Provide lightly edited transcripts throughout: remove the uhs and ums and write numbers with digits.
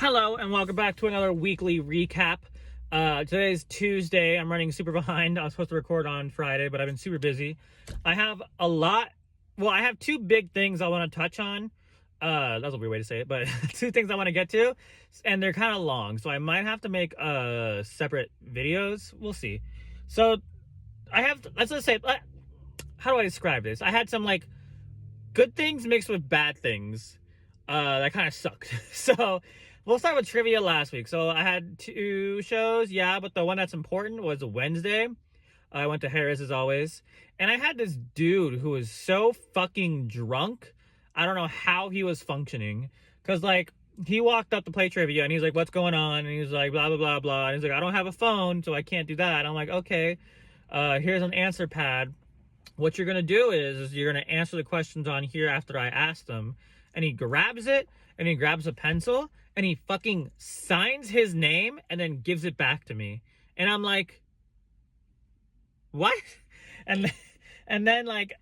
Hello and welcome back to another weekly recap. Today's Tuesday. I'm running super behind. I was supposed to record on Friday, but I've been super busy. I have I have two big things I want to touch on. That's a weird way to say it, but two things I want to get to, and they're kind of long, so I might have to make separate videos. We'll see. So let's just say, how do I describe this? I had some like good things mixed with bad things that kind of sucked. So we'll start with trivia last week. So I had two shows, yeah, but the one that's important was Wednesday. I went to Harris as always. And I had this dude who was so fucking drunk. I don't know how he was functioning. Because, like, he walked up to play trivia and he's like, what's going on? And he's like, blah, blah, blah, blah. And he's like, I don't have a phone, so I can't do that. And I'm like, okay, here's an answer pad. What you're going to do is you're going to answer the questions on here after I ask them. And he grabs it, and he grabs a pencil, and he fucking signs his name, and then gives it back to me. And I'm like, what? And then, like,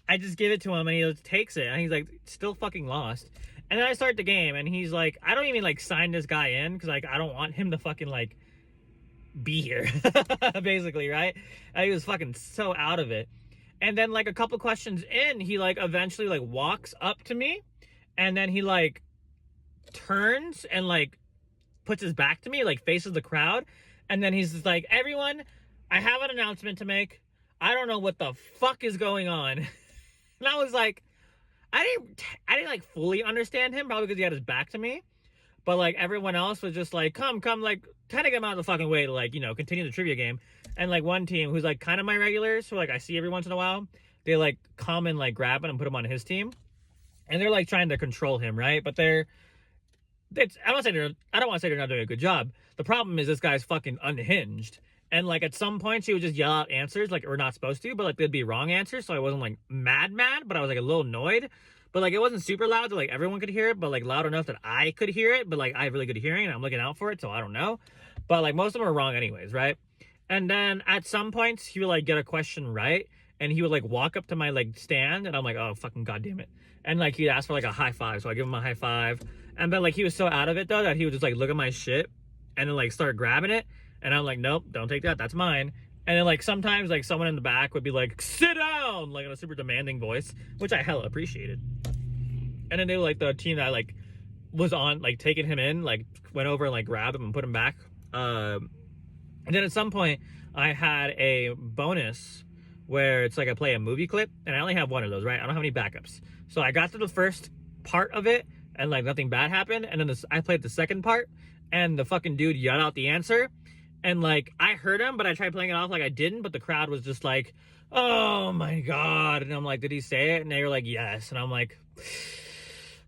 I just give it to him, and he just takes it, and he's, like, still fucking lost. And then I start the game, and he's like, I don't even, like, sign this guy in, because, like, I don't want him to fucking, like, be here, basically, right? He was fucking so out of it. And then, like, a couple questions in, he, like, eventually, like, walks up to me, and then he, like, turns and, like, puts his back to me, like, faces the crowd. And then he's just like, everyone, I have an announcement to make. I don't know what the fuck is going on. And I was like, I didn't, like, fully understand him, probably because he had his back to me. But, like, everyone else was just like, come, like, trying to get him out of the fucking way to, like, you know, continue the trivia game. And, like, one team who's, like, kind of my regulars, who, like, I see every once in a while, they, like, come and, like, grab him and put him on his team. And they're, like, trying to control him, right? But I don't want to say they're not doing a good job. The problem is this guy's fucking unhinged. And, like, at some points, he would just yell out answers, like, we're not supposed to, but, like, they'd be wrong answers, so I wasn't, like, mad, but I was, like, a little annoyed. But, like, it wasn't super loud that, like, everyone could hear it, but, like, loud enough that I could hear it, but, like, I have really good hearing, and I'm looking out for it, so I don't know. But, like, most of them are wrong anyways, right? And then, at some points, he would, like, get a question right, and he would, like, walk up to my, like, stand, and I'm like, oh, fucking goddamn it. And, like, he'd ask for, like, a high five, so I give him a high five. And then, like, he was so out of it, though, that he would just, like, look at my shit and then, like, start grabbing it. And I'm like, nope, don't take that. That's mine. And then, like, sometimes, like, someone in the back would be like, sit down, like, in a super demanding voice, which I hella appreciated. And then they were, like, the team that, like, was on, like, taking him in, like, went over and, like, grabbed him and put him back. And then at some point, I had a bonus where it's like I play a movie clip, and I only have one of those, right? I don't have any backups. So I got to the first part of it, and, like, nothing bad happened. And then I played the second part, and the fucking dude yelled out the answer. And, like, I heard him, but I tried playing it off like I didn't, but the crowd was just like, oh my God. And I'm like, did he say it? And they were like, yes. And I'm like,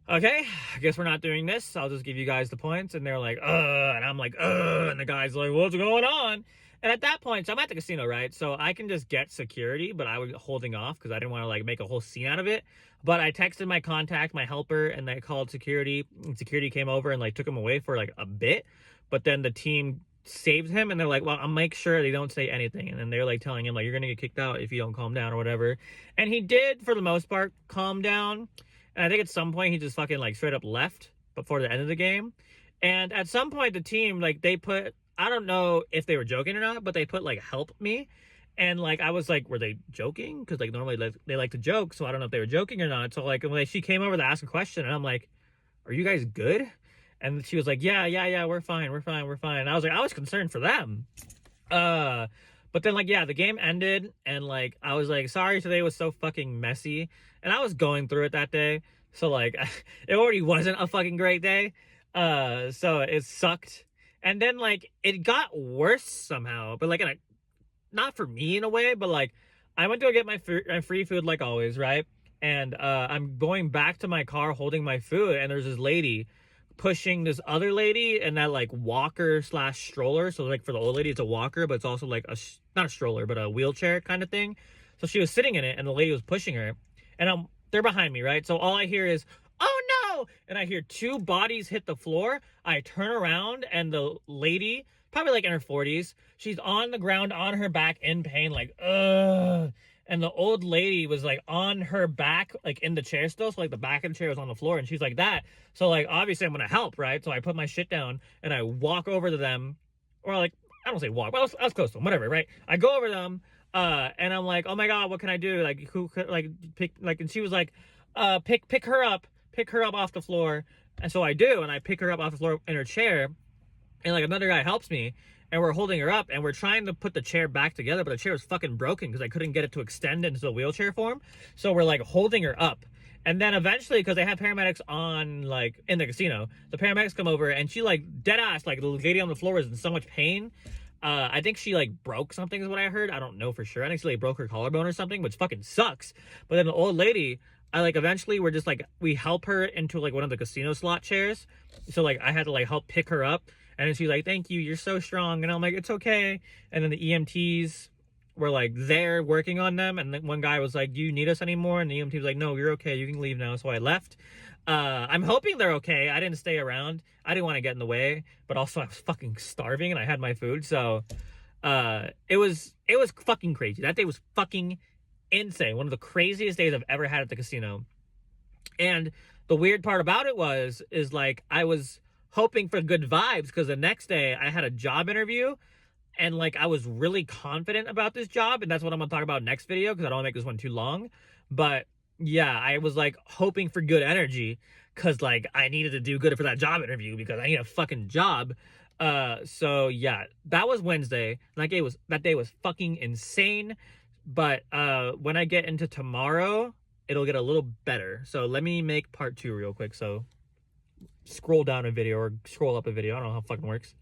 okay, I guess we're not doing this. I'll just give you guys the points. And they're like, and I'm like, and the guy's like, what's going on? And at that point, so I'm at the casino, right? So I can just get security, but I was holding off because I didn't want to, like, make a whole scene out of it. But I texted my contact, my helper, and they called security. And security came over and, like, took him away for, like, a bit. But then the team saved him, and they're like, well, I'll make sure they don't say anything. And then they're, like, telling him, like, you're going to get kicked out if you don't calm down or whatever. And he did, for the most part, calm down. And I think at some point he just fucking, like, straight up left before the end of the game. And at some point the team, like, they put, I don't know if they were joking or not, but they put, like, help me. And, like, I was like, were they joking? Because, like, normally they like to joke, so I don't know if they were joking or not. So, like, when she came over to ask a question, and I'm like, are you guys good? And she was like, yeah, we're fine. And I was like, I was concerned for them. But then, like, yeah, the game ended, and, like, I was like, sorry, today was so fucking messy. And I was going through it that day, so, like, it already wasn't a fucking great day. So it sucked. And then, like, it got worse somehow, but, like, not for me in a way, but, like, I went to go get my free food like always, right? And I'm going back to my car holding my food, and there's this lady pushing this other lady in that, like, walker / stroller. So, like, for the old lady, it's a walker, but it's also, like, not a stroller, but a wheelchair kind of thing. So she was sitting in it, and the lady was pushing her. And they're behind me, right? So all I hear is, oh no! And I hear two bodies hit the floor. I turn around, and the lady, probably, like, in her 40s, she's on the ground, on her back, in pain, like, ugh. and the old lady was like on her back, like in the chair still. So like the back of the chair was on the floor, and she's like that. So like obviously I'm gonna help, right? So I put my shit down and I walk over to them, or like I don't say walk, but I was close to them, whatever, right? I go over to them, and I'm like, oh my god, what can I do? Like who could like pick like, and she was like, pick her up off the floor. And so I do, and I pick her up off the floor in her chair, and like another guy helps me, and we're holding her up, and we're trying to put the chair back together, but the chair was fucking broken because I couldn't get it to extend into the wheelchair form. So we're like holding her up, and then eventually, because they have paramedics on like in the casino, the paramedics come over, and she like dead ass, like the lady on the floor was in so much pain. I think she like broke something is what I heard. I don't know for sure. I think she like broke her collarbone or something, which fucking sucks. But then the old lady, I like eventually we're just like we help her into like one of the casino slot chairs. So like I had to like help pick her up, and then she's like, "Thank you, you're so strong." And I'm like, "It's okay." And then the EMTs were like there working on them, and then one guy was like, "Do you need us anymore?" And the EMT was like, "No, you're okay. You can leave now." So I left. I'm hoping they're okay. I didn't stay around. I didn't want to get in the way, but also I was fucking starving and I had my food. So it was fucking crazy. That day was fucking insane. One of the craziest days I've ever had at the casino. And the weird part about it is like I was hoping for good vibes because the next day I had a job interview, and like I was really confident about this job, and that's what I'm gonna talk about next video because I don't want to make this one too long. But yeah, I was like hoping for good energy because like I needed to do good for that job interview because I need a fucking job. So yeah, that was Wednesday. That day was fucking insane. But when I get into tomorrow, it'll get a little better. So let me make part 2 real quick. So scroll down a video or scroll up a video. I don't know how it fucking works.